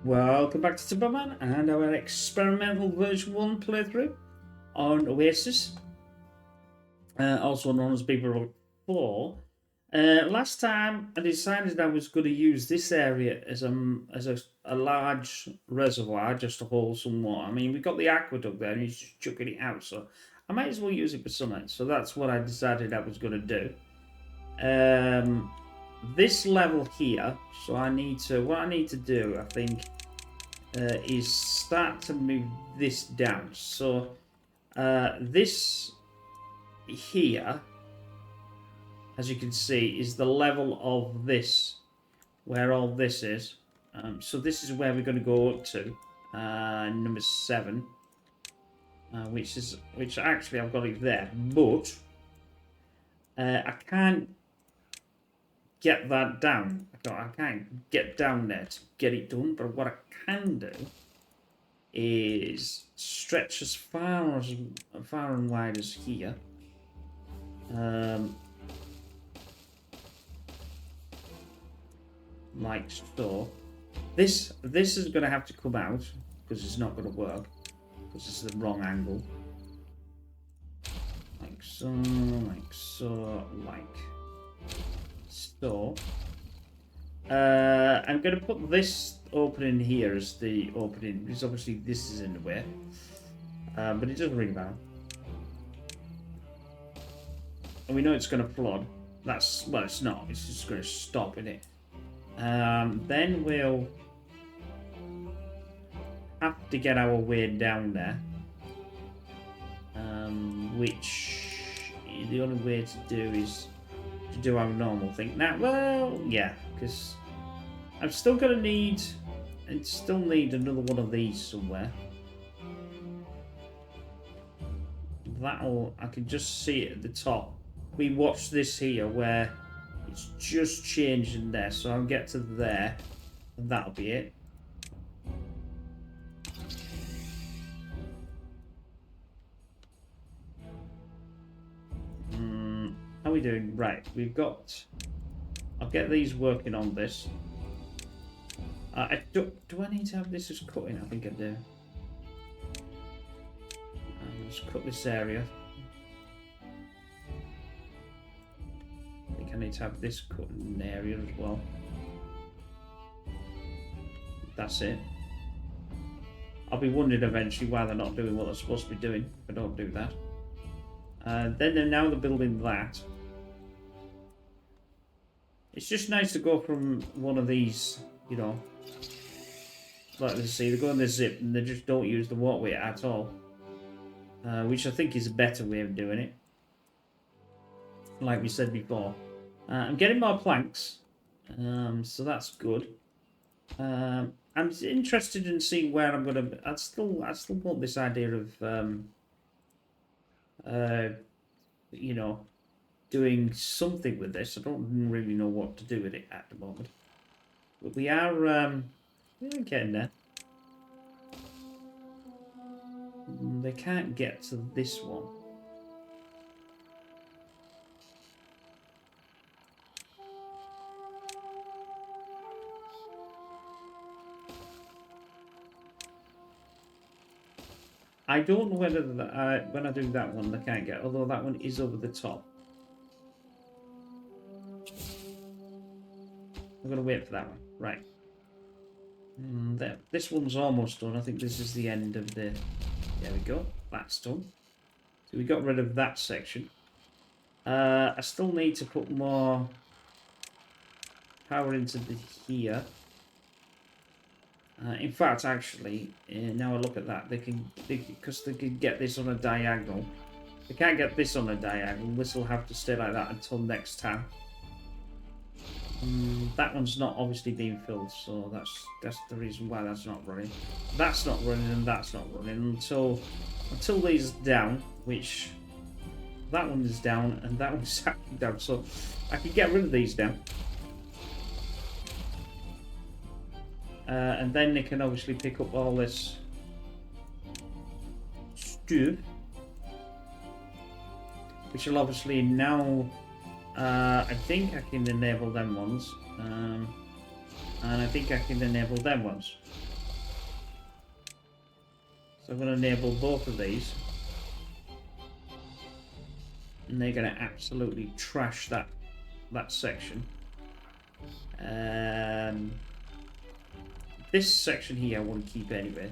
Welcome back to Timberborn and our experimental version 1 playthrough on Oasis, also known as BeaverBrook IV. Last time I decided I was going to use this area as a large reservoir just to hold some water. I mean, we've got the aqueduct there and he's just chucking it out, so I might as well use it for something. So that's what I decided I was going to do. This level here, so what I need to do, I think, is start to move this down. So this here, as you can see, is the level of this, where all this is. So this is where we're going to go up to, number 7, which actually I've got it there, but I can't get that down. I can't get down there to get it done, but what I can do is stretch as far and wide as here. Like so. This is going to have to come out because it's not going to work because it's the wrong angle. Like so, like so, like so. I'm going to put this opening here as the opening because obviously this is in the way, but it doesn't ring about. And we know it's going to flood. Well, it's not. It's just going to stop in it. Then we'll have to get our way down there, which the only way to do is to do our normal thing. Now, well, yeah, because I'm still going to need, another one of these somewhere. I can just see it at the top. We watch this here where it's just changing there, so I'll get to there, and that'll be it. How are we doing? Right, we've got... I'll get these working on this. Do I need to have this as cutting? I think I do. Let's cut this area. I think I need to have this cutting area as well. That's it. I'll be wondering eventually why they're not doing what they're supposed to be doing if I don't do that. Now they're building that. It's just nice to go from one of these, you know, like they see, they go in the zip and they just don't use the waterway at all. Which I think is a better way of doing it. Like we said before. I'm getting more planks, so that's good. I'm interested in seeing where I'm going to... I still want this idea of, you know, doing something with this. I don't really know what to do with it at the moment. But we are getting there. They can't get to this one. I don't know whether when I do that one they can't get, although that one is over the top. I'm going to wait for that one. Right. There. This one's almost done. I think this is the end of the... There we go. That's done. So we got rid of that section. I still need to put more power into here. In fact, actually, now I look at that, because they can get this on a diagonal. They can't get this on a diagonal. This will have to stay like that until next time. That one's not obviously being filled, so that's the reason why that's not running. That's not running, and that's not running until these are down, which that one is down, and that one's down. So I can get rid of these now. And then they can obviously pick up all this stuff, which will obviously now, I think I can enable them ones, and I think I can enable them ones. So I'm going to enable both of these. And they're going to absolutely trash that section. This section here I want to keep anyway.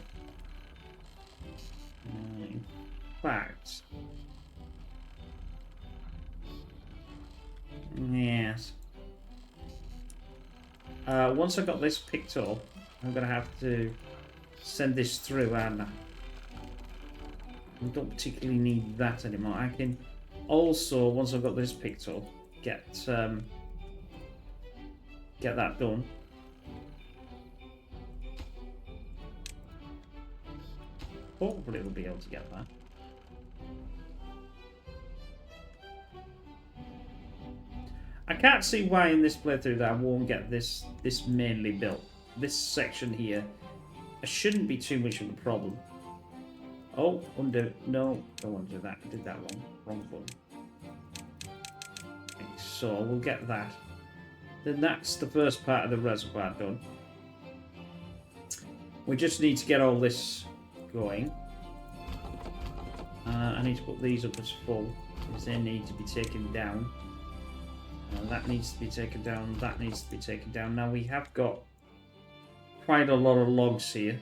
In fact, yes. Once I got this picked up, I'm going to have to send this through, aren't I? I don't particularly need that anymore. I can also, once I've got this picked up, get that done. Hopefully we'll be able to get that. I can't see why in this playthrough that I won't get this mainly built. This section here, it shouldn't be too much of a problem. Oh, undo. No, don't want to do that. I did that wrong button. Okay, so we'll get that. Then that's the first part of the reservoir done. We just need to get all this going. I need to put these up as full because they need to be taken down. That needs to be taken down. That needs to be taken down. Now we have got quite a lot of logs here.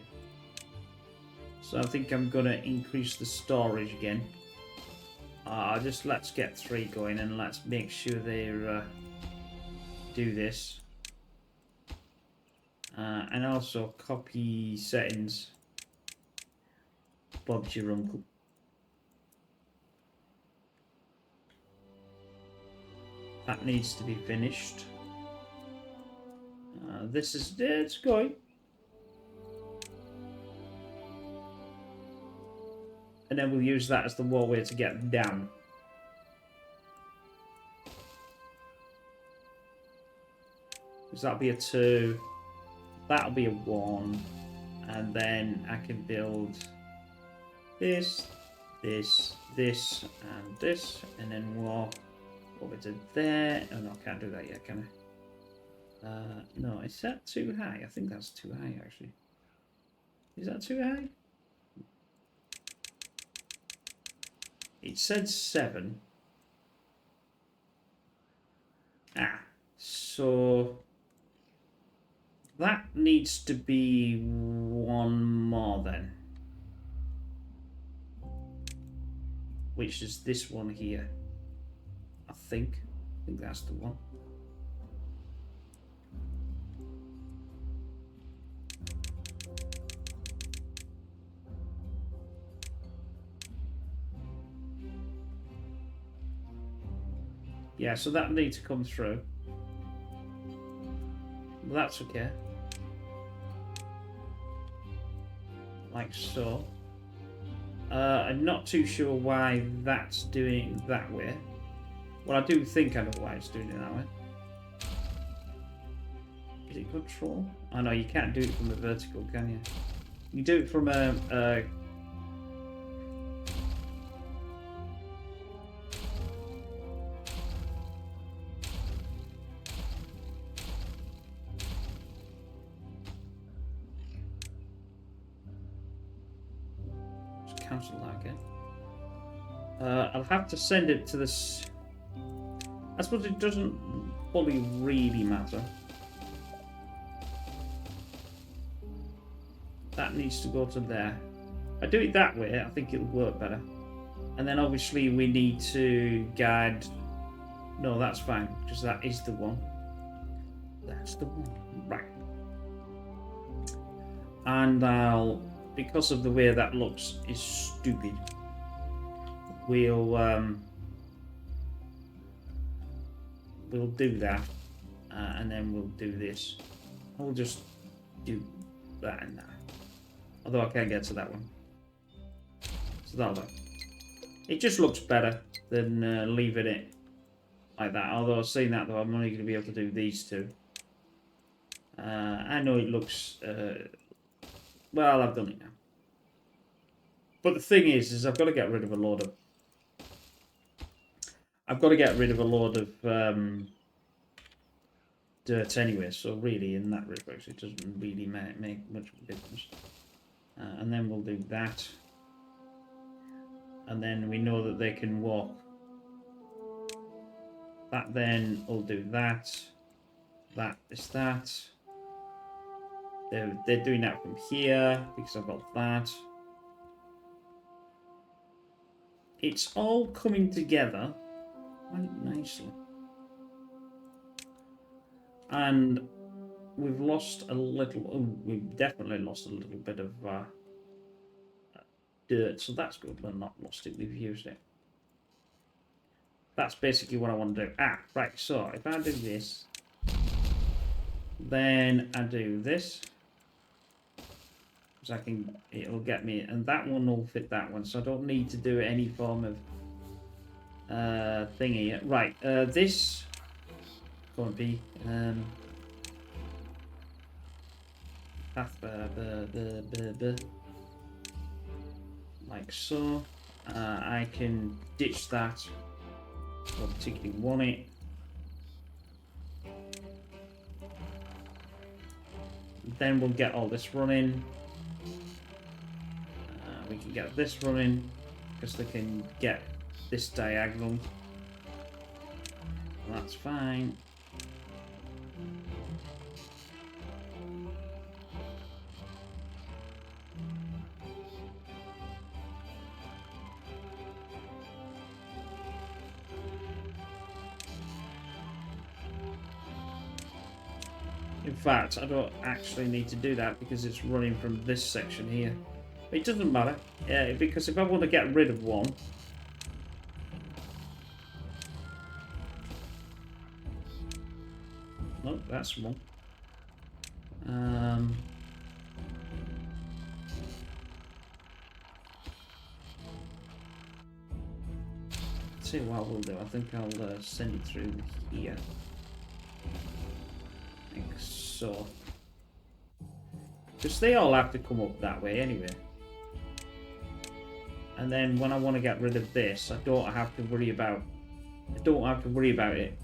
So I think I'm going to increase the storage again. Just let's get 3 going and let's make sure they do this. And also copy settings. Bob's your uncle. That needs to be finished. This is it's going. And then we'll use that as the wallway to get down. Because that'll be a 2. That'll be a 1. And then I can build this, this, this, and this. And then walk over to there. Oh no, I can't do that yet, can I? No, is that too high? I think that's too high, actually. Is that too high? It said 7. So that needs to be 1 more then. Which is this one here. I think that's the one. Yeah, so that needs to come through. Well, that's okay. Like so. I'm not too sure why that's doing it that way. Well, I do think I know why it's doing it that way. Is it control? Oh no, you can't do it from the vertical, can you? You do it from a cancel that again. I'll have to send it to this. I suppose it doesn't fully really matter. That needs to go to there. I do it that way, I think it'll work better. And then obviously we need to guide. No, that's fine, because that is the one. That's the one. Right. And I'll, because of the way that looks is stupid, we'll do that, and then we'll do this. I'll just do that and that. Although I can't get to that one. So that'll do. It just looks better than leaving it like that. Although saying that though, I'm only going to be able to do these 2. I know it looks well, I've done it now. But the thing is I've got to get rid of a load of dirt anyway, so really in that respect it doesn't really make much of a difference. And then we'll do that. And then we know that they can walk. That then will do that. That is that. They're doing that from here because I've got that. It's all coming together quite nicely. And we've lost a little... Oh, we've definitely lost a little bit of dirt. So that's good. We've not lost it. We've used it. That's basically what I want to do. Ah, right. So if I do this, then I do this. So it'll get me, and that one will fit that one. So I don't need to do any form of thingy. Right. This going to be path like so. I can ditch that. I don't particularly want it. Then we'll get all this running. We can get this running because they can get this diagonal. That's fine. In fact, I don't actually need to do that because it's running from this section here. It doesn't matter, because if I want to get rid of one, no, that's one. See what we'll do. I think I'll send it through here. Like so. Because they all have to come up that way anyway. And then when I want to get rid of this, I don't have to worry about it.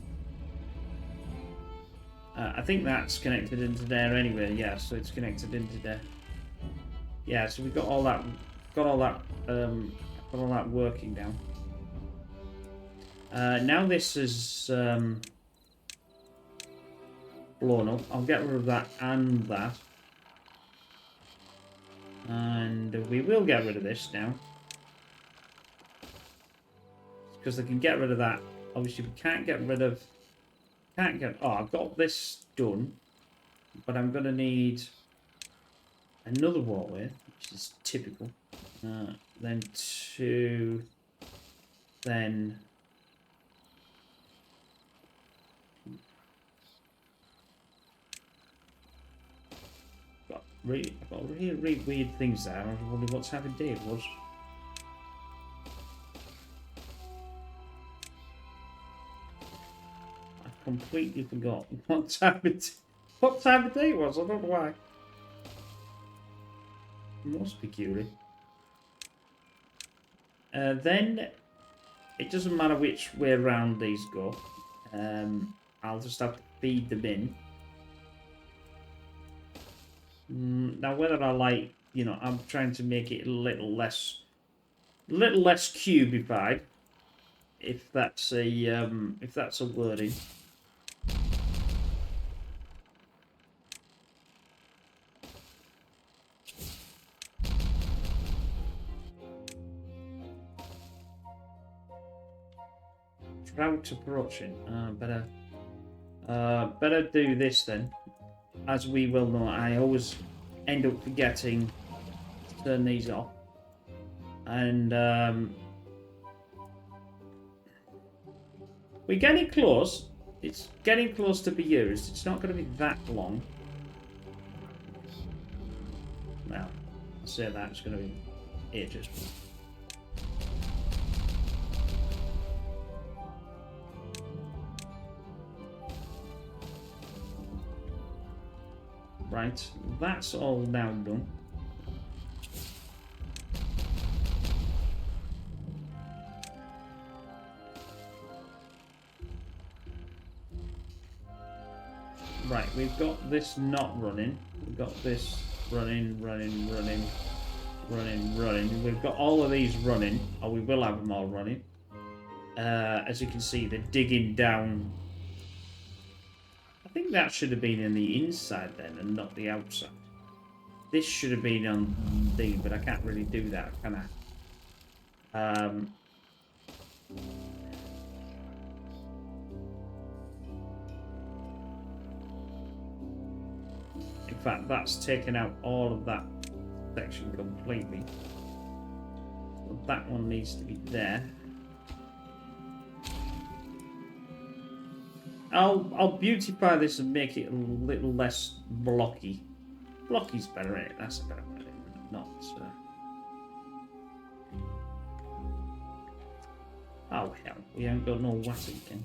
I think that's connected into there anyway. Yeah, so it's connected into there. Yeah, so we've got all that, working down. Now this is blown up. I'll get rid of that and that. And we will get rid of this now. Because they can get rid of that. Obviously we can't get rid of... Oh, I've got this done. But I'm going to need another walkway, which is typical. Then two... Then... I've got really weird things there. I was wondering what's happened Dave was. I completely forgot what time of day it was. I don't know why. Most peculiar. Then it doesn't matter which way around these go. I'll just have to feed them in. Now whether I like, I'm trying to make it a little less cubified, if that's a wording. Route to production. Better do this then. As we will know, I always end up forgetting to turn these off. And we're getting close. It's getting close to be used. It's not going to be that long. Well, I'll say that. It's going to be ages. Right, that's all now done. Right, we've got this not running. We've got this running. running. We've got all of these running, or we will have them all running. As you can see, they're digging down. I think that should have been in the inside then, and not the outside. This should have been on the, but I can't really do that, can I? In fact, that's taken out all of that section completely. So that one needs to be there. I'll beautify this and make it a little less blocky. Blocky's better, ain't it? That's a better way, not. Oh hell, we haven't got no water again.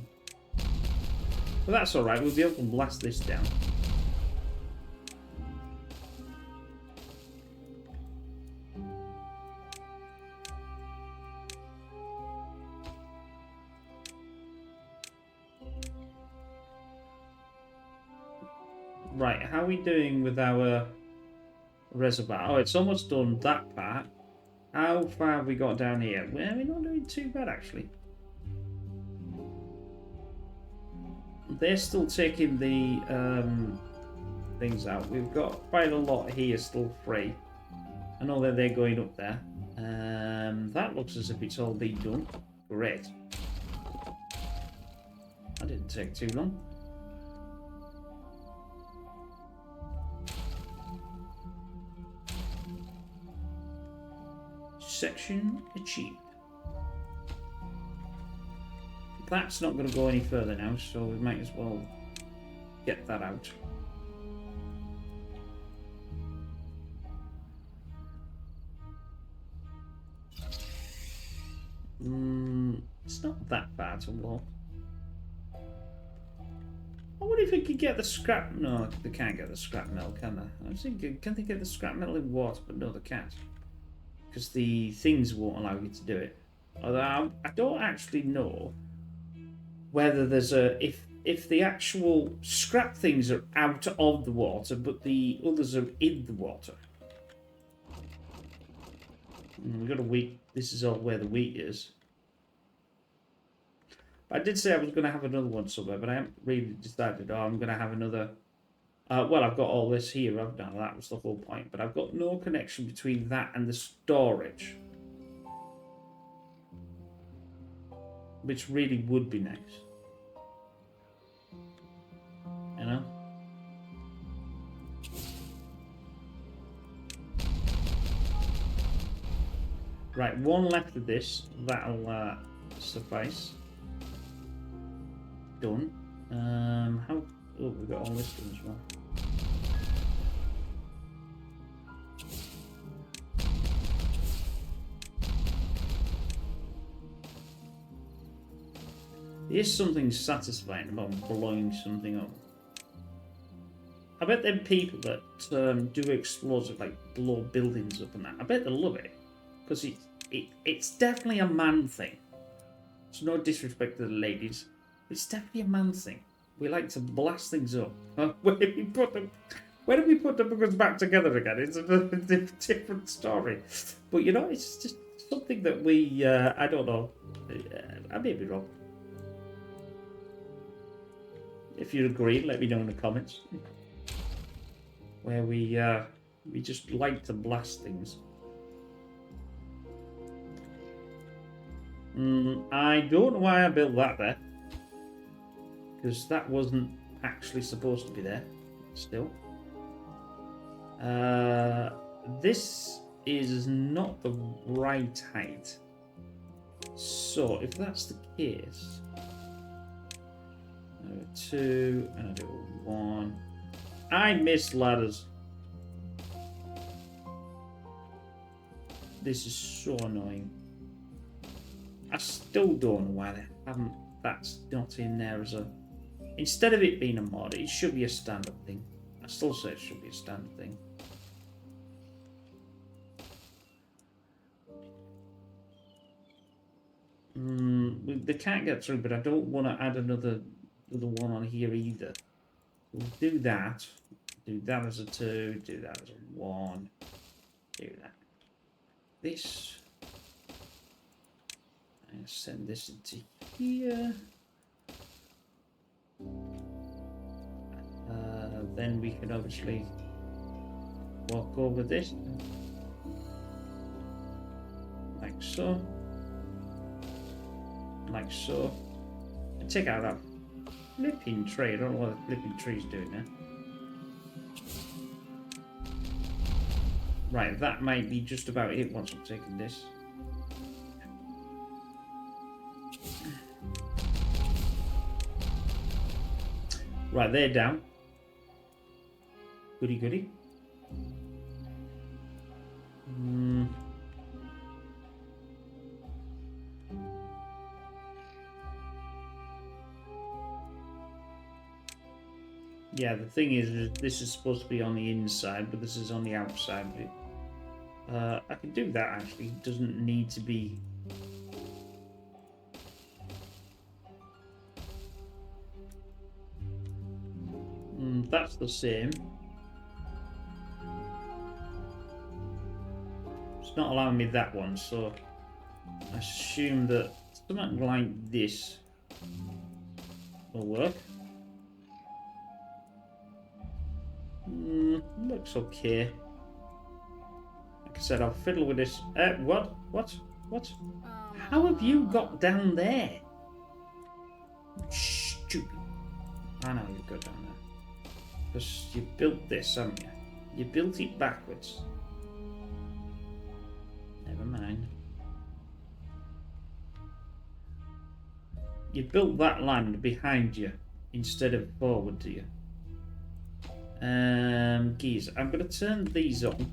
But that's all right. We'll be able to blast this down. Right, how are we doing with our reservoir? Oh, it's almost done that part. How far have we got down here? Well, we're not doing too bad, actually. They're still taking the things out. We've got quite a lot here still free. I know that they're going up there. That looks as if it's all been done. Great. That didn't take too long. Section achieved. That's not going to go any further now, so we might as well get that out. It's not that far to walk. I wonder if we could get the scrap. No, they can't get the scrap metal, can they? I was thinking, can they get the scrap metal in water? But no, they can't. Because the things won't allow you to do it. Although I don't actually know whether there's a if the actual scrap things are out of the water, but the others are in the water. We've got a wheat. This is all where the wheat is. I did say I was going to have another one somewhere, but I haven't really decided. Oh, I'm going to have another. Well, I've got all this here. I've done that was the whole point, but I've got no connection between that and the storage, which really would be nice. You know. Right, one left of this. That'll suffice. Done. How? Oh, we've got all this done as well. There's something satisfying about blowing something up. I bet them people that do explosive, like blow buildings up and that, I bet they love it. Because it's definitely a man thing. It's no disrespect to the ladies. It's definitely a man thing. We like to blast things up. Where do we put them? Where do we put the bookers back together again? It's a different story. But you know, it's just something that we, I don't know. I may be wrong. If you agree, let me know in the comments. Where we just like to blast things. I don't know why I built that there. Because that wasn't actually supposed to be there. Still. This is not the right height. So, if that's the case... I do 2, and I do 1. I miss ladders. This is so annoying. I still don't know why they haven't. That's not in there as a. Instead of it being a mod, it should be a standard thing. I still say it should be a standard thing. They can't get through, but I don't want to add another one on here either. We'll do that. Do that as a 2. Do that as a 1. Do that. this. And send this into here. Then we can obviously walk over this. Like so. Like so. And take out that flipping tree. I don't know what the flipping tree's doing now. Right, that might be just about it once I'm taking this. Right, they're down. Goody goody. Yeah, the thing is, this is supposed to be on the inside, but this is on the outside. I can do that actually. It doesn't need to be. That's the same. It's not allowing me that one, so I assume that something like this will work. Looks okay. Like I said, I'll fiddle with this. What? How have you got down there? Stupid. I know you've got down there. Because you built this, haven't you? You built it backwards. Never mind. You built that land behind you instead of forward to you. Geez, I'm going to turn these on.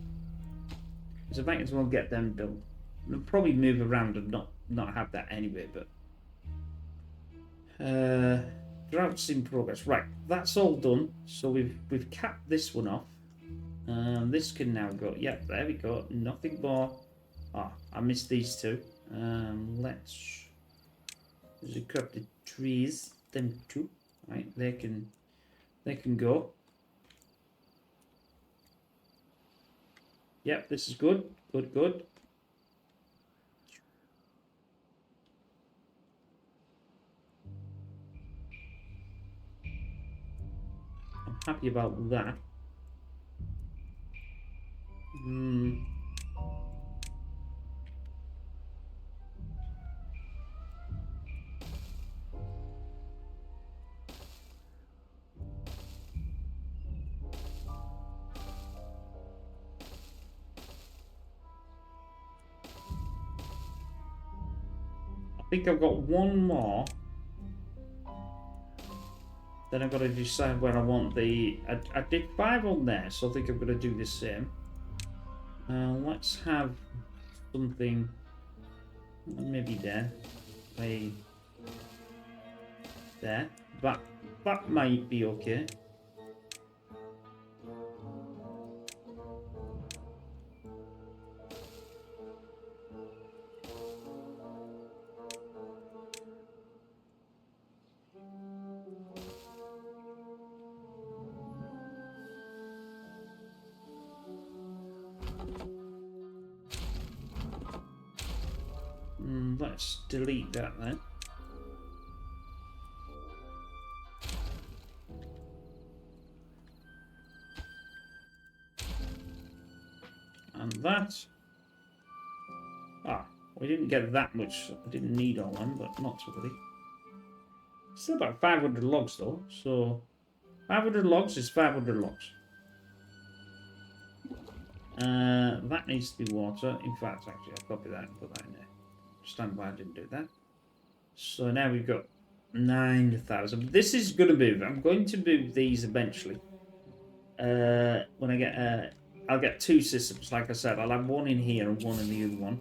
Because I might as well get them built. I'll probably move around and not have that anyway, but... droughts in progress. Right, that's all done. So we've capped this one off. This can now go. Yep, there we go. Nothing more. Ah, I missed these two. Let's grab the trees. Them two. Right, they can go. Yep, this is good. Good. I'm happy about that. I think I've got one more. Then I've got to decide where I want the... I did 5 on there, so I think I'm going to do the same. Let's have something... maybe there. Maybe there. That might be okay. Let's delete that then. And that. Ah, we didn't get that much. I didn't need all them, but not to worry. Still about 500 logs though, so 500 logs is 500 logs. That needs to be water. In fact, actually, I'll copy that and put that in there. Stand by, I didn't do that. So now we've got 9,000. This is going to move. I'm going to move these eventually. When I get, I'll get 2 systems. Like I said, I'll have one in here and one in the other one.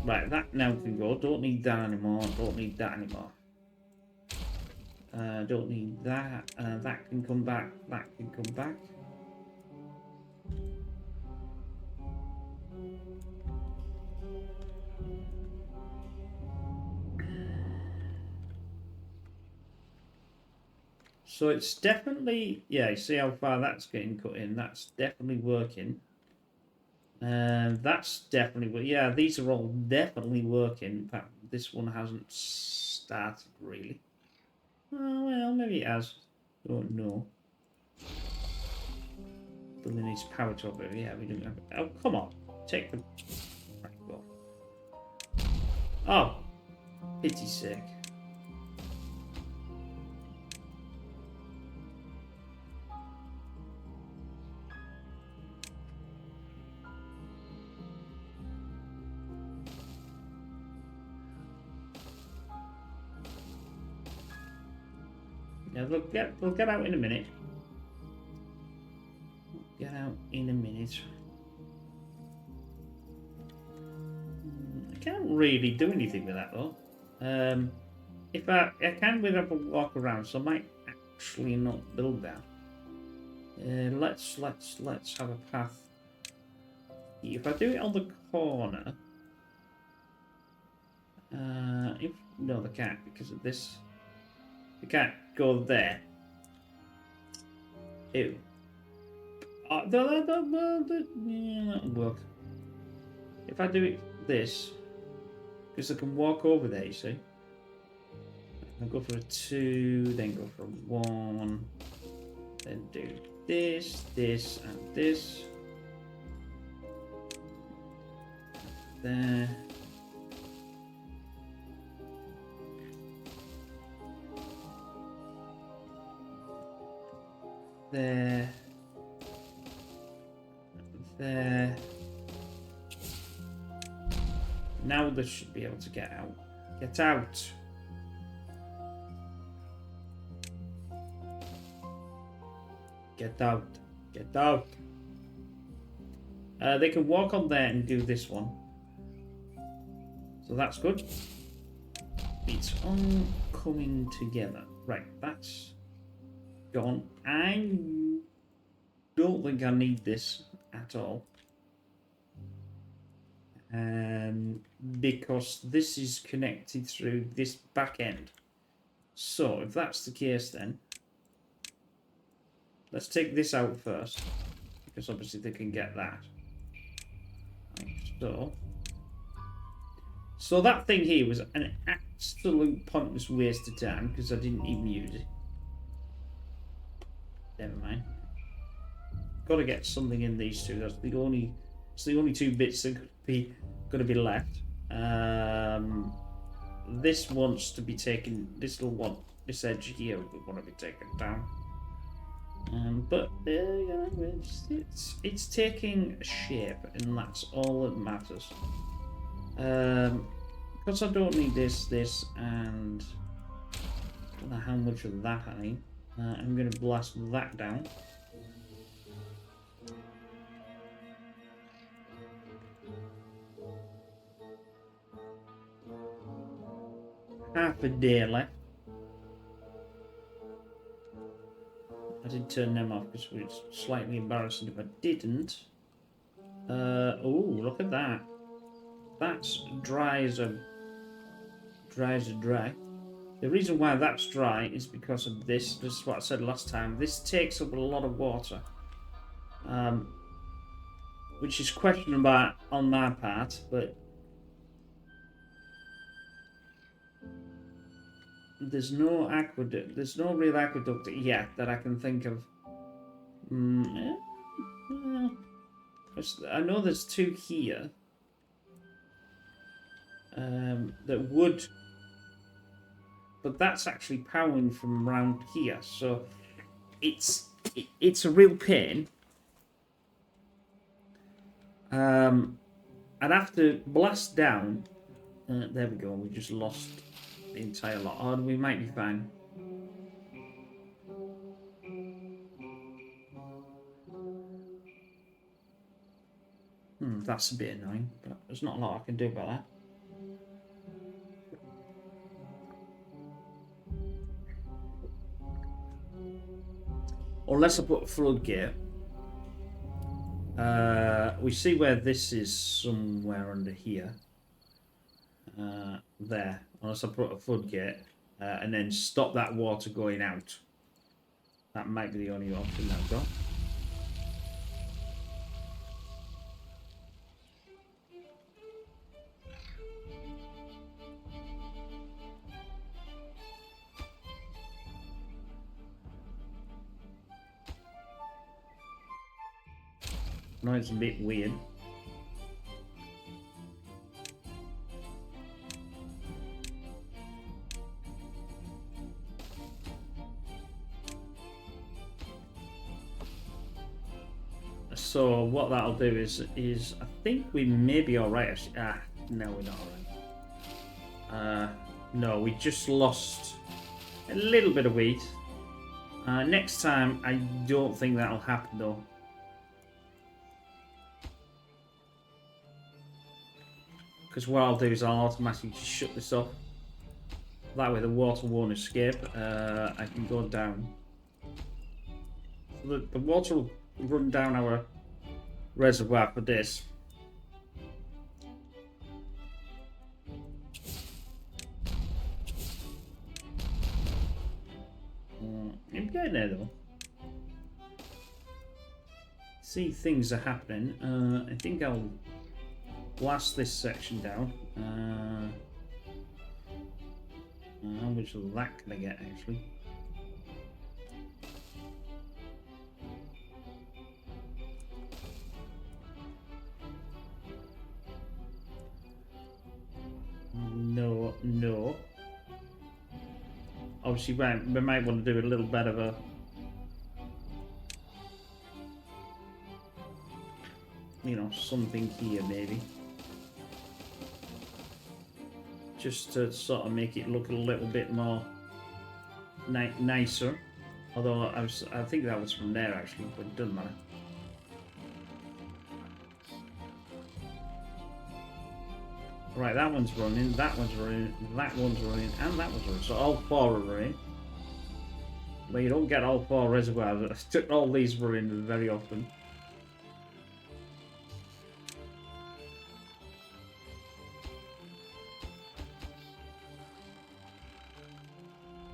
Right, that now can go. Don't need that anymore. Don't need that anymore. Don't need that. That can come back. That can come back. So it's definitely, yeah, you see how far that's getting cut in. That's definitely working. That's definitely, yeah, these are all definitely working. In fact, this one hasn't started really. Oh, well, maybe it has. Don't know. Building needs power to it. Yeah, we don't have it. Oh, come on. Take the... Right, go. Oh, pity's sake. Yeah, they'll get out in a minute. Get out in a minute. I can't really do anything with that though. If I can with a walk around, so I might actually not build that. Let's have a path. If I do it on the corner, if no, they can't because of this. They can't go there. Ew. That'll work. If I do it this, because I can walk over there, you see. I'll go for a 2, then go for a 1, then do this, this, and this. There. There. There. Now they should be able to get out. Get out! Get out. Get out. They can walk on there and do this one. So that's good. It's all coming together. Right, that's gone. I don't think I need this at all. Because this is connected through this back end. So if that's the case then, let's take this out first, because obviously they can get that. Like so that thing here was an absolute pointless waste of time because I didn't even use it. Never mind. Got to get something in these two. That's the only. It's the only two bits that going to be left. This wants to be taken. This will want this edge here will want to be taken down. But it's taking shape, and that's all that matters. Because I don't need this, and I don't know how much of that I need. I'm going to blast that down. Half a day left. I did turn them off because it was slightly embarrassing if I didn't. Oh, look at that. That's dry as a dry. The reason why that's dry is because of this. This is what I said last time. This takes up a lot of water. Which is questionable on my part, but there's no aqueduct. There's no real aqueduct yet that I can think of. I know there's two here that would, but that's actually powering from around here, so it's a real pain. I'd have to blast down. There we go. We just lost the entire lot. Oh, we might be fine. That's a bit annoying, but there's not a lot I can do about that. Unless I put a floodgate. We see where this is somewhere under here. There. Unless I put a floodgate and then stop that water going out. That might be the only option I've got. No, it's a bit weird. So what that'll do is I think we may be all right. No, we're not all right. No, we just lost a little bit of wheat. Next time, I don't think that'll happen though. Because what I'll do is I'll automatically just shut this off. That way the water won't escape. I can go down. So the water will run down our reservoir for this. I'm getting there though. See, things are happening. I think I'll blast this section down. How much of that can I get actually? No. Obviously, we might want to do a little bit of a, you know, something here maybe, just to sort of make it look a little bit more nicer. Although I think that was from there actually, but it doesn't matter. Right, that one's running, that one's running, that one's running, and that one's running. So all four are running. But you don't get all four reservoirs. All these running very often.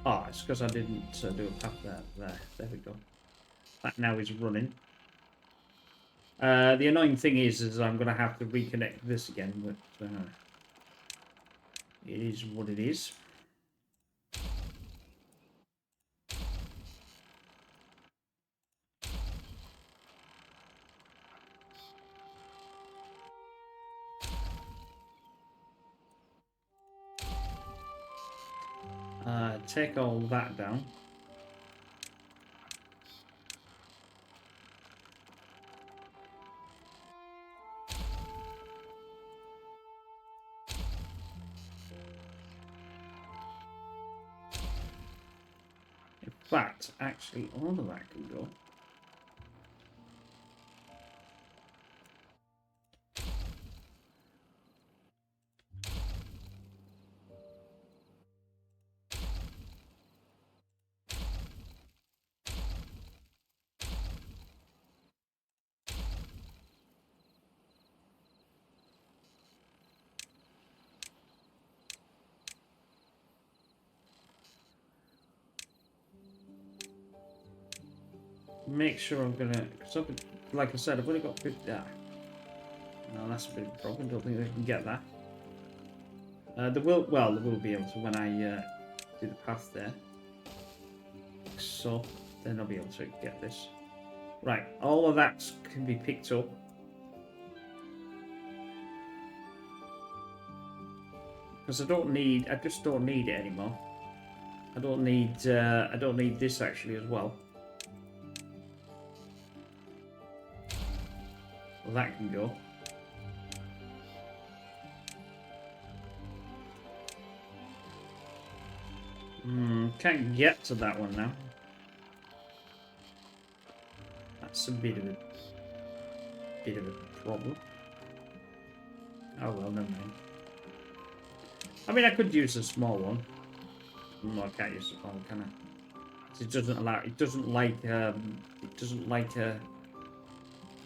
Oh, it's because I didn't do a path there. There we go. That now is running. The annoying thing is I'm going to have to reconnect this again, but it is what it is. Take all that down. In fact, actually, all of that can go. Make sure I'm gonna, because like I said, I've only got 50. No, that's a bit of a problem. Don't think they can get that. They will be able to when I do the path there. So then I'll be able to get this. Right, all of that can be picked up. Because I just don't need it anymore. I don't need this actually as well. Well, that can go. Can't get to that one now. That's a bit of a problem. Oh well, never mind. I mean, I could use a small one. No, I can't use a small one, can I? It doesn't allow. It doesn't like. It doesn't like.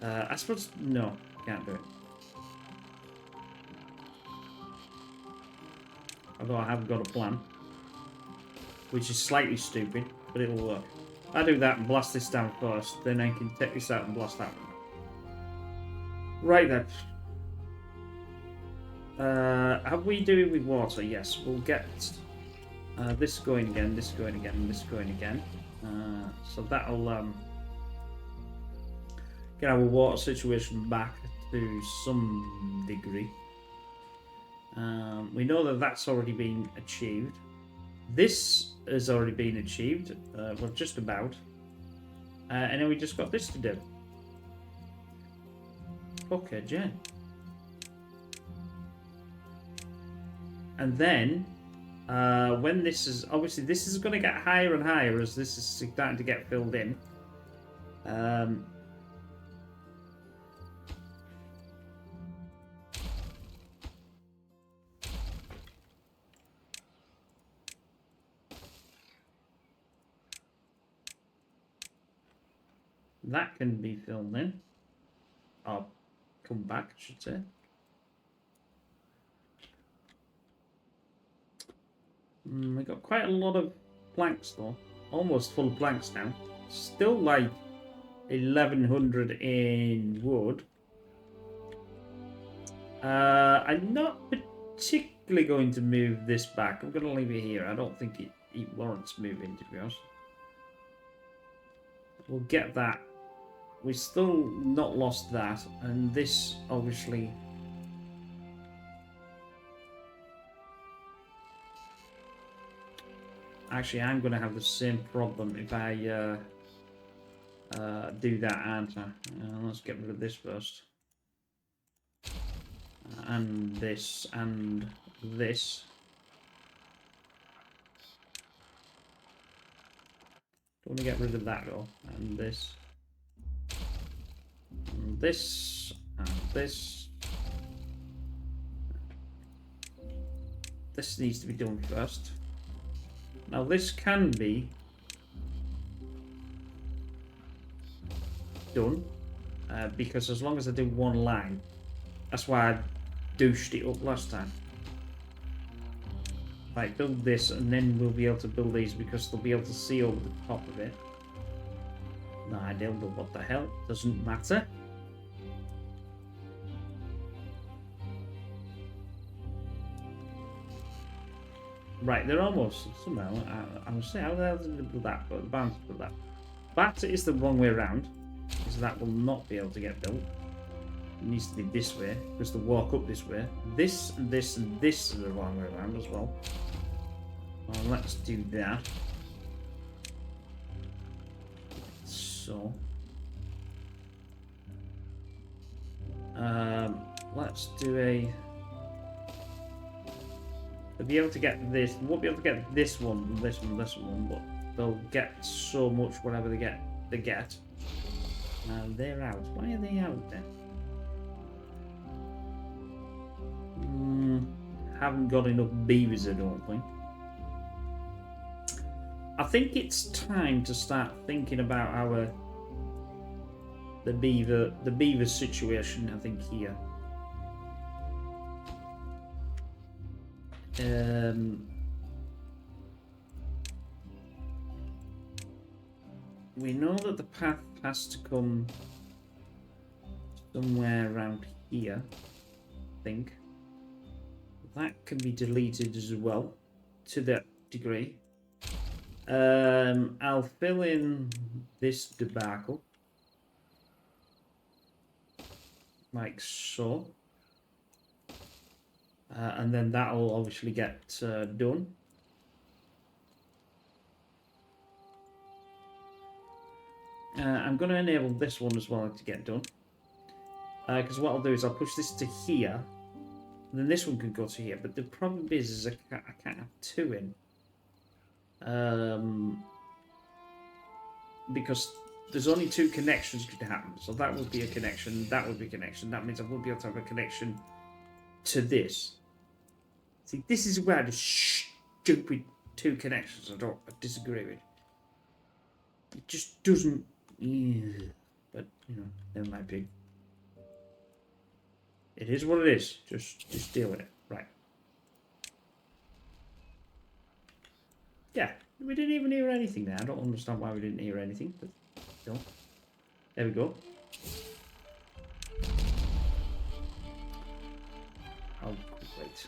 I suppose no, can't do it. Although I have got a plan, which is slightly stupid, but it'll work. I do that and blast this down first, then I can take this out and blast that one. Right then. Have we do it with water? Yes, we'll get this going again, this going again, and this going again. So that'll get our water situation back to some degree. We know that that's already been achieved. This has already been achieved. Well, just about. And then we just got this to do. Okay, Jen. And then, when this is... Obviously, this is going to get higher and higher as this is starting to get filled in. That can be filled in. Or come back, I should say. We got quite a lot of planks though. Almost full of planks now. Still like 1100 in wood. I'm not particularly going to move this back. I'm going to leave it here. I don't think it warrants moving, to be honest. We'll get that. We've still not lost that. And this, obviously... Actually, I'm going to have the same problem if I do that, aren't I? Let's get rid of this first. And this, and this. Don't want to get rid of that though. And this. And this. And this. This needs to be done first. Now this can be done because as long as I do one line, that's why I douched it up last time. Right, build this and then we'll be able to build these because they'll be able to see over the top of it. No, I don't know what the hell, doesn't matter. Right, they're almost somehow. I was saying, how the hell did they build that? But the bounce build that. That is the wrong way around, because that will not be able to get built. It needs to be this way, because to walk up this way. This and this and this is the wrong way around as well. Well, let's do that. So, let's do a. They'll be able to get this. Won't be able to get this one, this one, this one, but they'll get so much whatever they get. And they're out. Why are they out then? Haven't got enough beavers, I don't think. I think it's time to start thinking about the beaver situation. I think here. We know that the path has to come somewhere around here, I think. That can be deleted as well, to that degree. I'll fill in this debacle. Like so. And then that'll obviously get done. I'm going to enable this one as well to get done. Because what I'll do is I'll push this to here. And then this one can go to here. But the problem is I can't have two in. Because there's only two connections could happen. So that would be a connection, that would be a connection. That means I won't be able to have a connection to this. See, this is where the stupid two connections I disagree with. It just doesn't. But you know, never mind, pig. It is what it is. Just deal with it, right? Yeah, we didn't even hear anything there. I don't understand why we didn't hear anything, but still. There we go. Oh, great.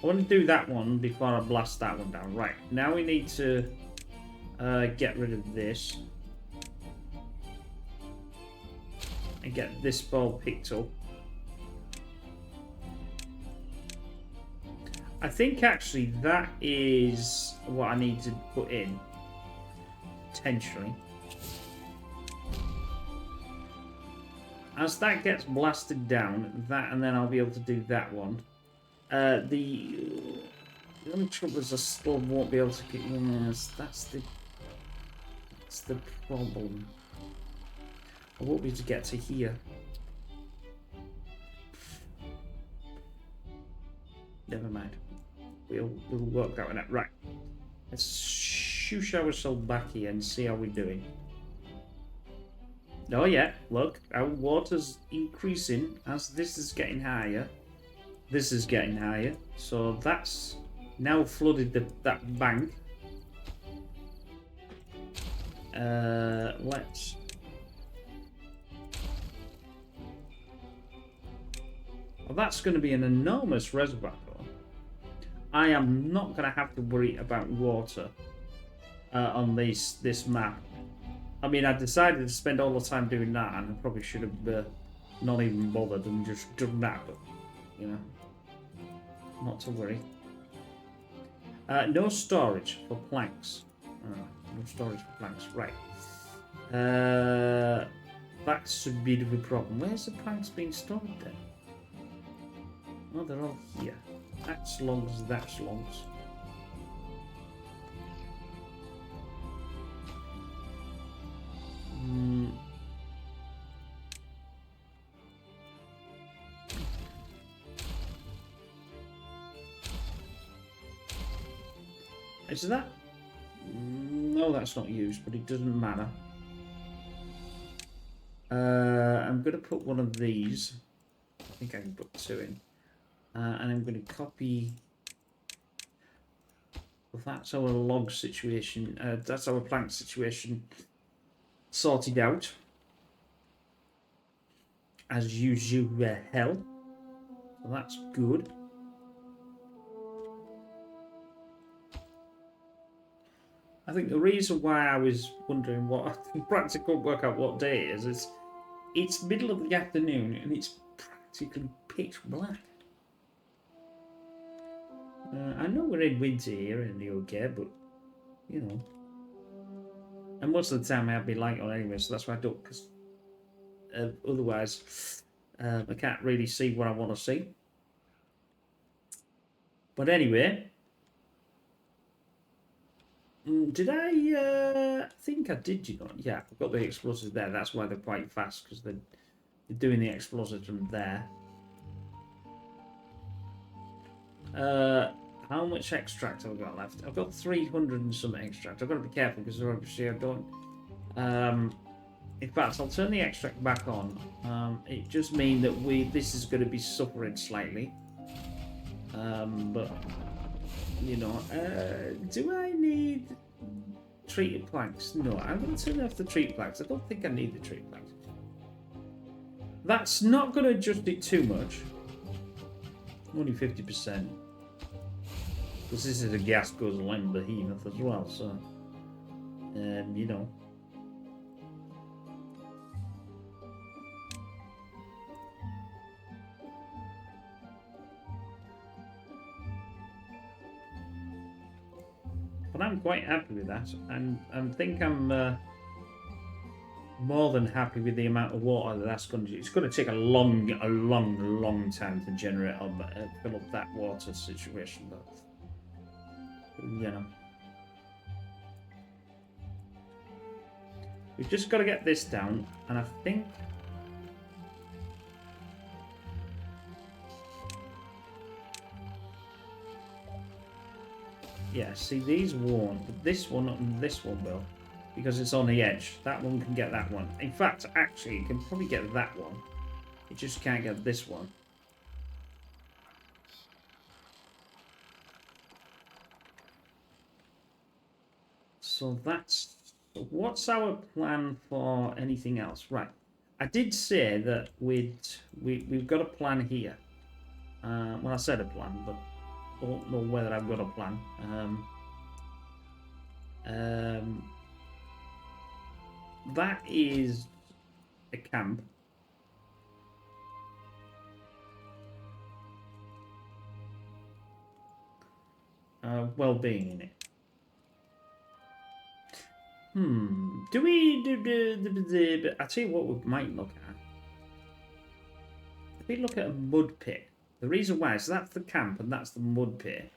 I want to do that one before I blast that one down. Right, now we need to get rid of this. And get this ball picked up. I think actually that is what I need to put in. Potentially. As that gets blasted down, that, and then I'll be able to do that one. The only trouble is I still won't be able to get. Yes, that's the problem. I won't be able to get to here. Never mind. We'll work that one out. Right. Let's shoosh ourselves back here and see how we're doing. Oh yeah, look, our water's increasing as this is getting higher. This is getting higher, so that's now flooded that bank. Let's. Well, that's going to be an enormous reservoir. I am not going to have to worry about water on this map. I mean, I decided to spend all the time doing that, and I probably should have not even bothered and just done that, but, you know, not to worry. No storage for planks. No storage for planks, right. That's a bit of a problem. Where's the planks being stored then? Oh, they're all here. That's logs, that's logs. Is that? No, that's not used, but it doesn't matter. I'm going to put one of these. I think I can put two in. And I'm going to copy. Well, that's our log situation. That's our plank situation sorted out. As usual, hell. So that's good. I think the reason why I was wondering what perhaps I couldn't work out what day it is it's middle of the afternoon and it's practically pitch black. I know we're in winter here in the UK, but you know, and most of the time I have my light on anyway, so that's why I don't. Because otherwise, I can't really see what I want to see. But anyway. Did I think I did, you know? Yeah, I've got the explosives there. That's why they're quite fast, because they're doing the explosives from there. How much extract have I got left? I've got 300 and some extract. I've got to be careful because obviously I don't. In fact, I'll turn the extract back on. It just means that this is going to be suffering slightly. But. You know, do I need treated planks? No, I'm going to turn off the treated planks. I don't think I need the treated planks. That's not going to adjust it too much. Only 50%. Because this is a gas guzzling behemoth as well, so... you know... But I'm quite happy with that, and I think I'm more than happy with the amount of water that's going to do. It's going to take a long time to generate fill up that water situation, but you know, we've just got to get this down, and I think. Yeah, see, these won't, but this one and this one will, because it's on the edge. That one can get that one. In fact, actually, it can probably get that one. It just can't get this one. So that's... What's our plan for anything else? Right. I did say that we've got a plan here. Well, I said a plan, but don't know whether I've got a plan. That is a camp. Well-being in it. Do we do? I tell you what, we might look at. If we look at a mud pit, the reason why is that's the camp and that's the mud pit.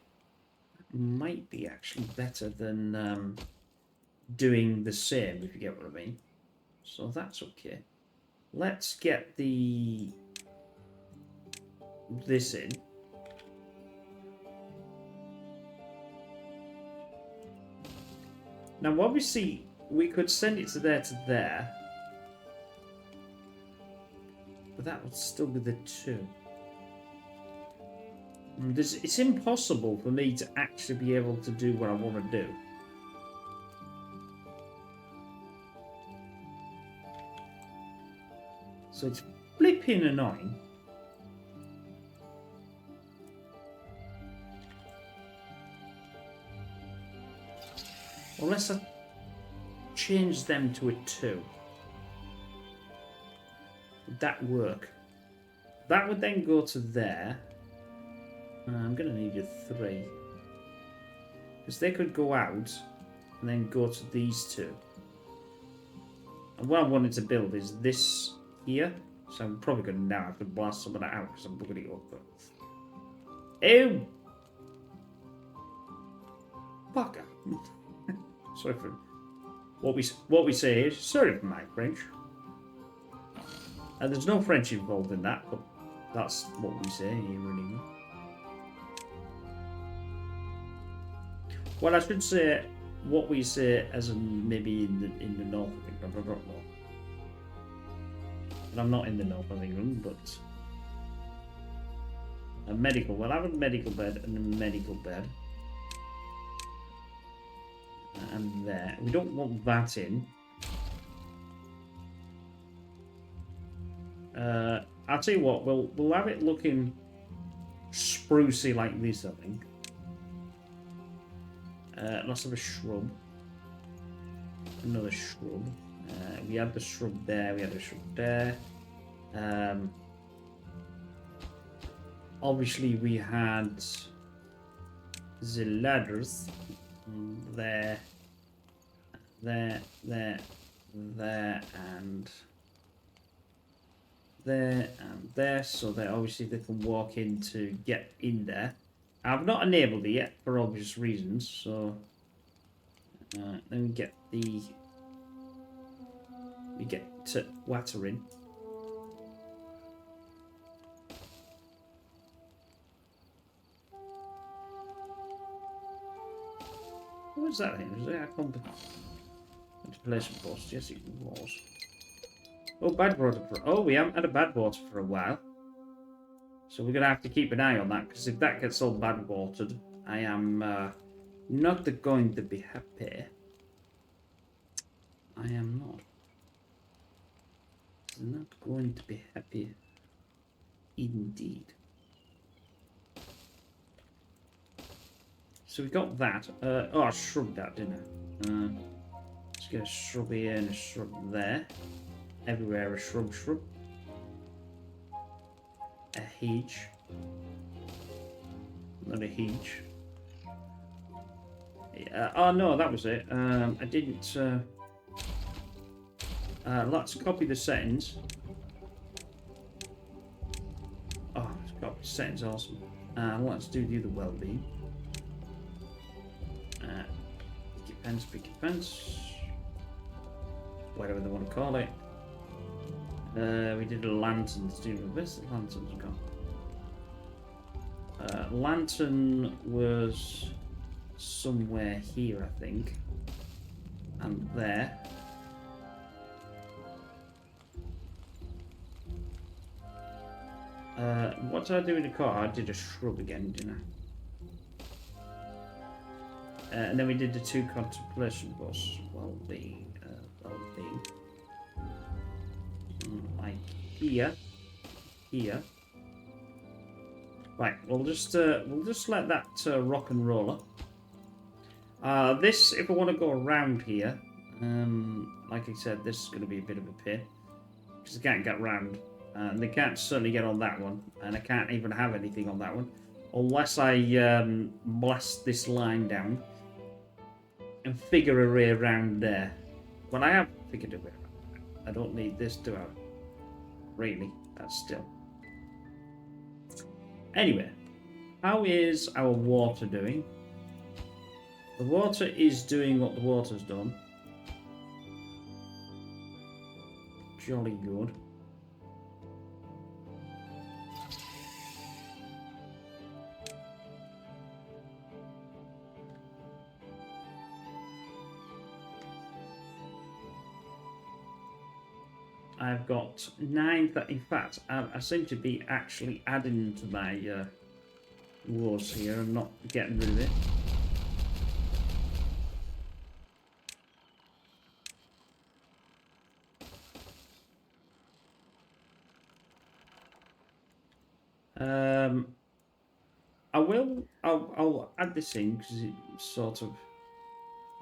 Might be actually better than doing the same, if you get what I mean. So that's okay. Let's get this in. Now, obviously, we could send it to there. But that would still be the 2. It's impossible for me to actually be able to do what I want to do. So it's flipping annoying. Unless I change them to a 2. Would that work? That would then go to there. I'm going to need a 3. Because they could go out and then go to these 2. And what I wanted to build is this here. So I'm probably going to now have to blast some of that out because I'm bugging it up. But... Ew! Fucker. Sorry for what we say is sorry for my French. And there's no French involved in that, but that's what we say here anyway. Well, I should say what we say as maybe in the north of England. I don't know. And I'm not in the north of England, but a medical. Well, I have a medical bed and a medical bed. And there. We don't want that in. I'll tell you what, we'll have it looking sprucey like this, I think. Let's have a shrub. Another shrub. We had the shrub there, we had the shrub there. Obviously we had the ladders there, and there, and there, so that obviously they can walk in to get in there. I've not enabled it yet for obvious reasons, so then we get water in. What was that thing? Was that a compilation post? Yes, it was. Oh, bad water we haven't had a bad water for a while. So we're going to have to keep an eye on that, because if that gets all bad watered, I am not going to be happy. I am not. Not going to be happy indeed. So we got that. Oh, I shrugged that, didn't I? Let's get a shrub here and a shrub there. Everywhere a shrub. A hedge. Not a hedge. Oh no, that was it. I didn't. Let's copy the settings. Oh, let's copy the settings, awesome. Let's do the other well-being. Picky pants, whatever they want to call it. We did a lantern. Where's the lanterns gone? Lantern was somewhere here, I think, and there. What did I do in the car? I did a shrub again, didn't I? And then we did the 2 contemplation bus. Well-being. Like here. Right, we'll just let that rock and roller. This, if I want to go around here, like I said, this is going to be a bit of a pain because I can't get round, and they can't certainly get on that one, and I can't even have anything on that one unless I blast this line down and figure a way around there. But I have figured a way around. I don't need this to have really. That's still. Anyway, how is our water doing? The water is doing what the water's done. Jolly good. I've got 9. In fact, I seem to be actually adding to my wars here and not getting rid of it. I'll add this in because it's sort of,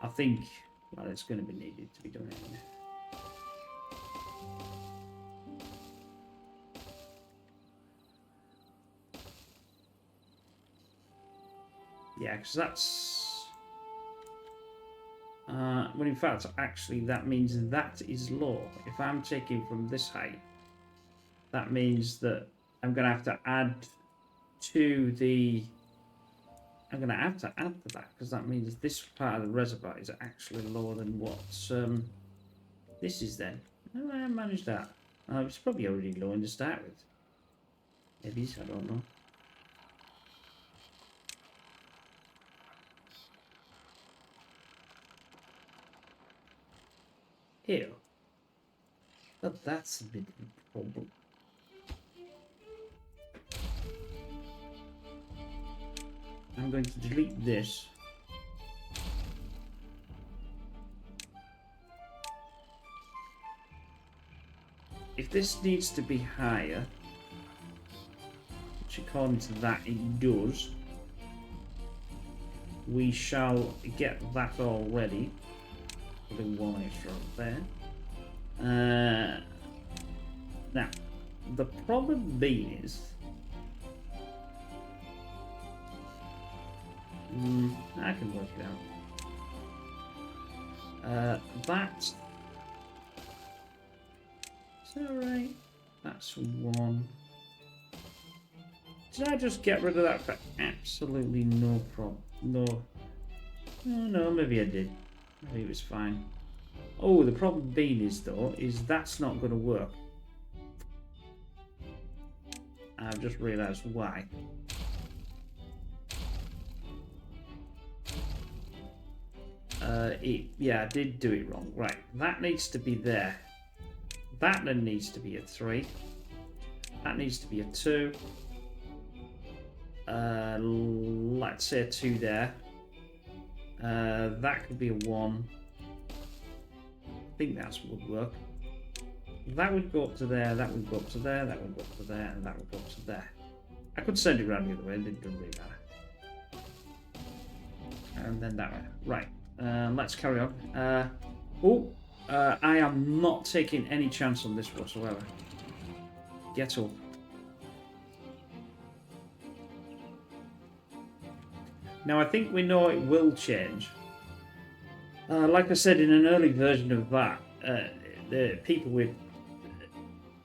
I think, well, it's going to be needed to be done anyway. Yeah, because that's... well, in fact, actually, that means that is low. If I'm taking from this height, that means that I'm going to have to add to the... I'm going to have to add to that, because that means this part of the reservoir is actually lower than what this is then. How did I manage that? It's probably already low to start with. Maybe, I don't know. Ew. But that's a bit of a problem. I'm going to delete this. If this needs to be higher, which according to that it does, we shall get that all ready. Put one extra up there. Now, the problem being is, I can work it out. That. Is that right? That's 1. Did I just get rid of that for absolutely no problem? No. Oh, no, maybe I did. Maybe it was fine. Oh, the problem being is, though, is that's not going to work. I've just realised why. Yeah, I did do it wrong. Right, that needs to be there. That then needs to be a 3. That needs to be a 2. Let's say a 2 there. That could be a 1. I think that would work. That would go up to there, that would go up to there, that would go up to there, and that would go up to there. I could send it around the other way, it doesn't really matter. And then that way. Right, let's carry on. I am not taking any chance on this whatsoever. Get up. Now, I think we know it will change. Like I said, in an early version of that, the people were,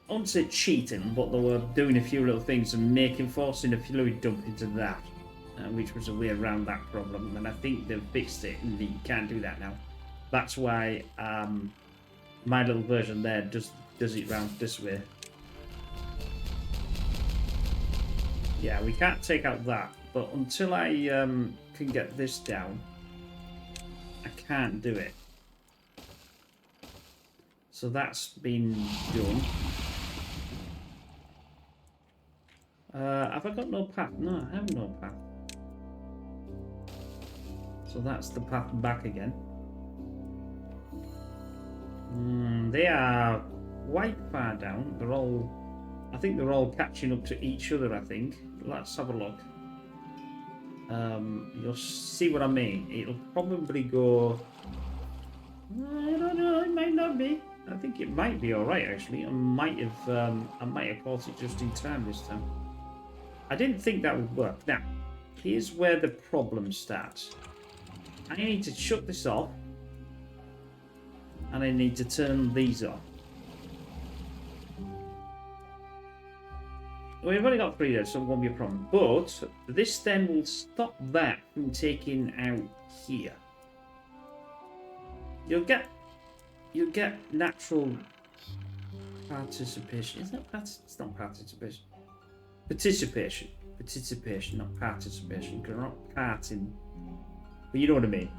I won't say cheating, but they were doing a few little things and forcing a fluid dump into that, which was a way around that problem. And I think they've fixed it, and you can't do that now. That's why my little version there does it round this way. Yeah, we can't take out that, but until I can get this down, I can't do it. So that's been done. Have I got no path? No, I have no path. So that's the path back again. They are quite far down. They're all I think they're all catching up to each other, I think. Let's have a look. You'll see what I mean. It'll probably go... I don't know, it might not be. I think it might be alright, actually. I might have caught it just in time this time. I didn't think that would work. Now, here's where the problem starts. I need to shut this off. And I need to turn these off. We've only got 3 there, so it won't be a problem. But this then will stop that from taking out here. You'll get natural participation. Is that it's not participation. Participation, not participation. Because we're not parting. But you know what I mean.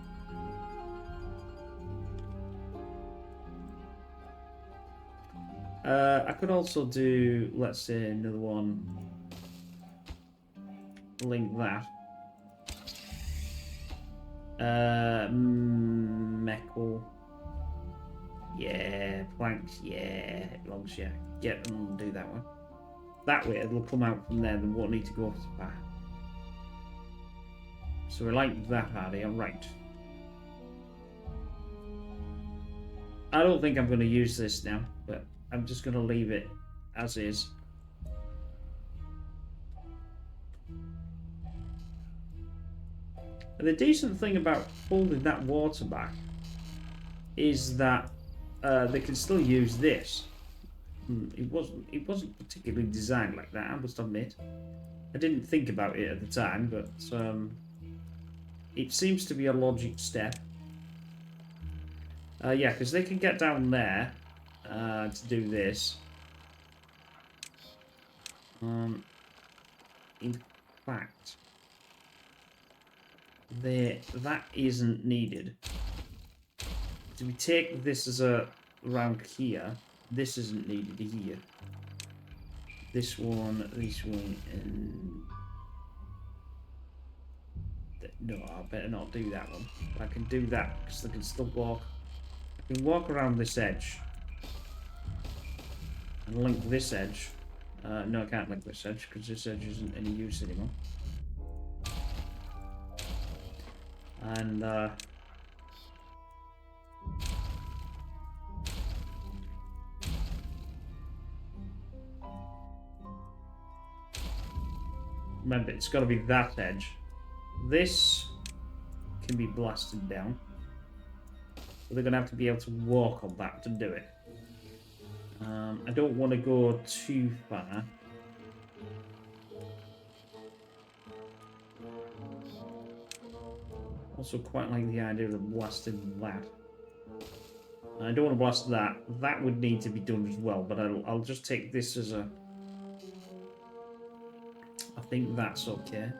I could also do, let's say, another one. Link that. Metal. Yeah, planks. Yeah, it belongs. Yeah, get them and do that one. That way, it'll come out from there. Then won't need to go off the back. So we like that, Hardy. I'm right. I don't think I'm going to use this now, but I'm just going to leave it as is. And the decent thing about holding that water back is that they can still use this. It wasn't particularly designed like that, I must admit. I didn't think about it at the time, but it seems to be a logic step. Yeah, because they can get down there to do this. In fact, that isn't needed. Do we take this as a round here? This isn't needed here. This one, and no, I better not do that one. I can do that because I can still walk. I can walk around this edge and link this edge. No, I can't link this edge because this edge isn't any use anymore. And remember, it's got to be that edge. This can be blasted down. But they're going to have to be able to walk on that to do it. I don't want to go too far. Also quite like the idea of blasting that. I don't want to blast that. That would need to be done as well, but I'll just take this as a... I think that's okay.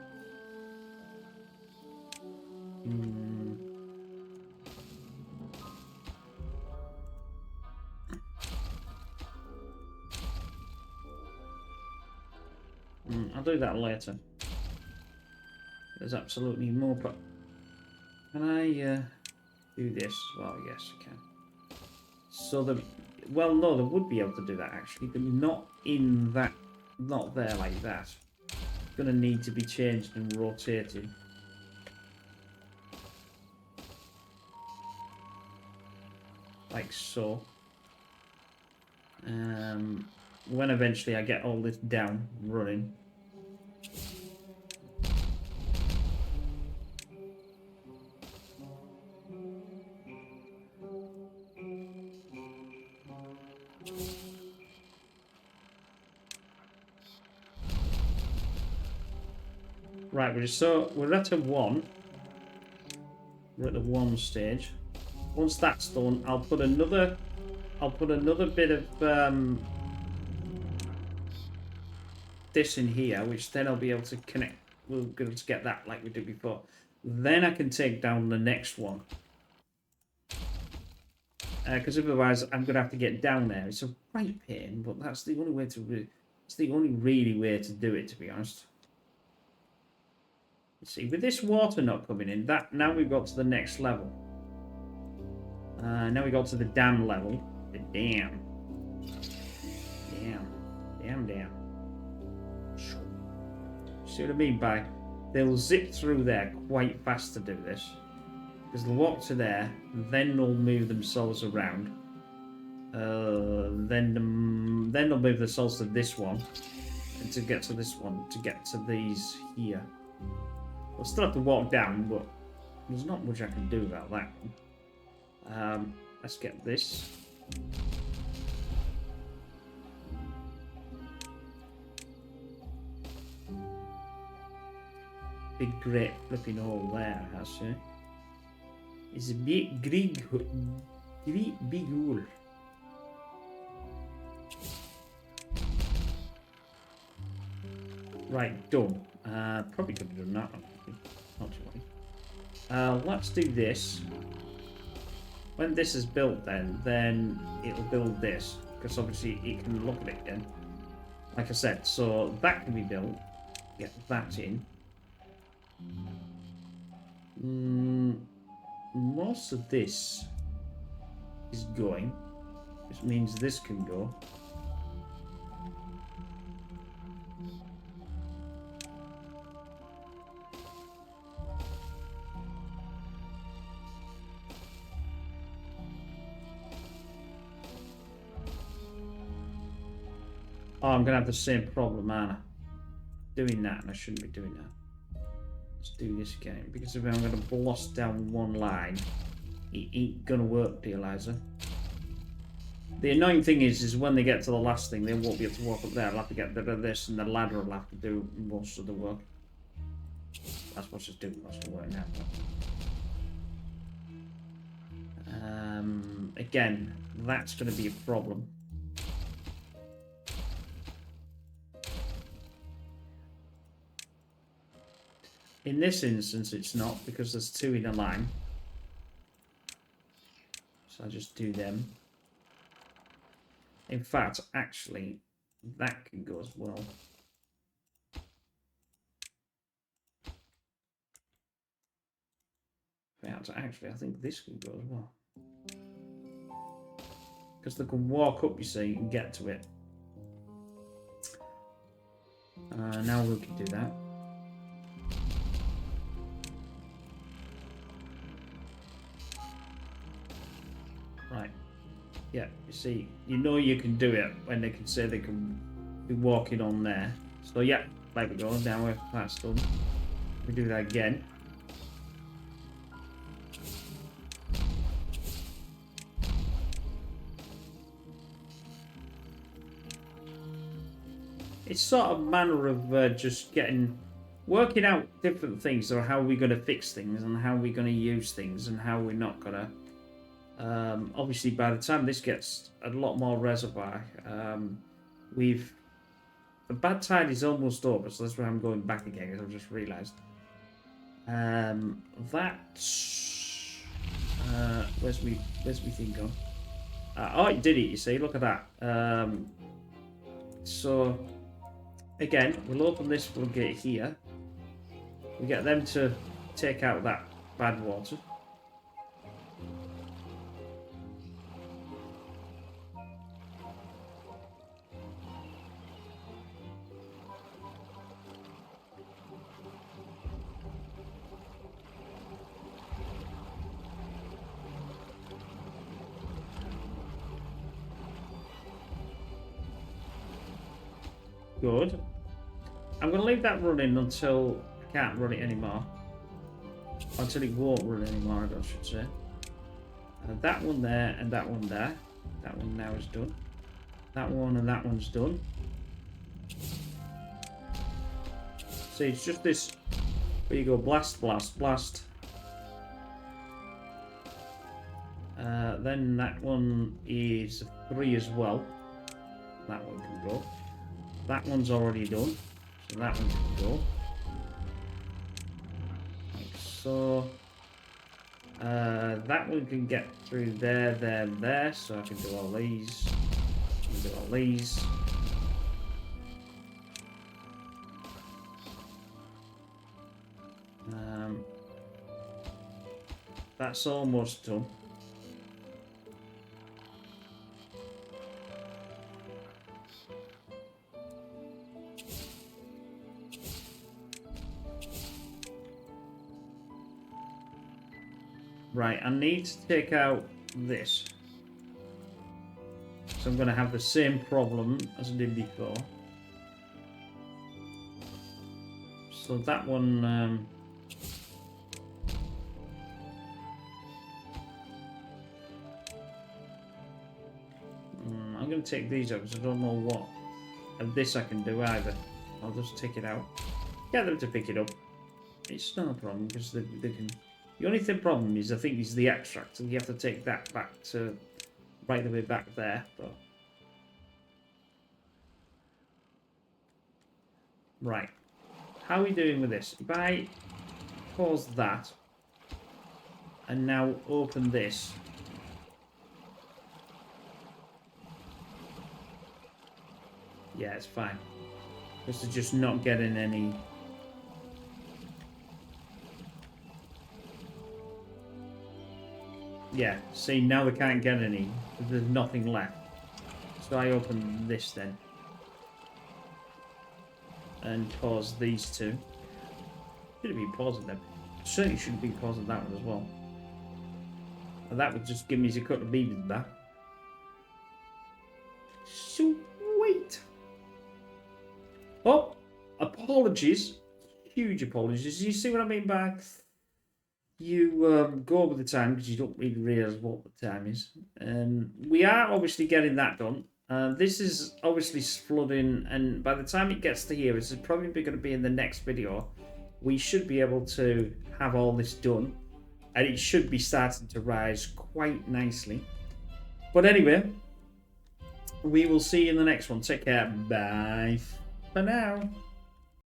I'll do that later. There's absolutely more, but can I do this? Well, yes, I can. So well, no, they would be able to do that actually, but not in that, not there like that. It's going to need to be changed and rotated. Like so. When eventually I get all this down running. Right, we're at a 1. We're at the 1 stage. Once that's done, I'll put another bit of this in here, which then I'll be able to connect. We'll be able to get that like we did before. Then I can take down the next one. Because otherwise I'm going to have to get down there. It's a right pain, but that's the only way to. It's the only really way to do it, to be honest. See, with this water not coming in, that now we've got to the next level. Now we got to the dam level. The dam. Calm down. See what I mean by they'll zip through there quite fast to do this. Because they'll walk to there, then they'll move themselves around. Then they'll move themselves to this one. And to get to this one, to get to these here. We'll still have to walk down, but there's not much I can do about that one. Let's get this. Big great flipping hole there, has she? It's a big big hole. Right, done. Probably could have done that one. Not too late. Let's do this. When this is built, then it'll build this, because obviously it can look at it again. Like I said, so that can be built. Get that in. Most of this is going, which means this can go. Oh, I'm going to have the same problem, aren't I? Doing that, and I shouldn't be doing that. Let's do this again, because if I'm going to blast down one line, it ain't going to work, dear Liza. The annoying thing is when they get to the last thing, they won't be able to walk up there. I'll have to get rid of this, and the ladder will have to do most of the work. That's what's just doing most of the work now. Again, that's going to be a problem. In this instance, it's not, because there's two in a line. So I just do them. In fact, actually, that can go as well. In fact, actually, I think this can go as well. Because they can walk up, you see, and get to it. Now we can do that. Right. Yeah, you see, you know you can do it when they can say they can be walking on there. So yeah, there we go, now that's done. We do that again. It's sort of a manner of just working out different things, or how we're going to fix things, and how we're going to use things, and how we're not going to. Obviously, by the time this gets a lot more reservoir, the bad tide is almost over, so that's why I'm going back again, because I've just realised. Where's my thing gone? Oh, it did it, you see, look at that. So, again, we'll open this floodgate here. We get them to take out that bad water. Good. I'm going to leave that running until I can't run it anymore. Until it won't run anymore, I should say. That one there and that one there. That one now is done. That one and that one's done. See, it's just this where you go blast, blast, blast. Then that one is 3 as well. That one can go. That one's already done, so that one can go. Like so. That one can get through there, there, and there, so I can do all these. I can do all these. That's almost done. Right, I need to take out this. So I'm going to have the same problem as I did before. So that one... I'm going to take these out because I don't know what of this I can do either. I'll just take it out. Get them to pick it up. It's not a problem because they can... The only problem is, I think, is the extract. And you have to take that back to... Right the way back there. But... Right. How are we doing with this? If I pause that and now open this. Yeah, it's fine. This is just not getting any... Yeah, see, now they can't get any. There's nothing left. So I open this then. And pause these two. Should have been pausing them. Certainly shouldn't be pausing that one as well. And that would just give me a couple of beavers back. Sweet! Oh, apologies. Huge apologies. You see what I mean by... You go over the time because you don't really realise what the time is. We are obviously getting that done. This is obviously flooding, and by the time it gets to here, this is probably going to be in the next video. We should be able to have all this done, and it should be starting to rise quite nicely. But anyway, we will see you in the next one. Take care. Bye for now.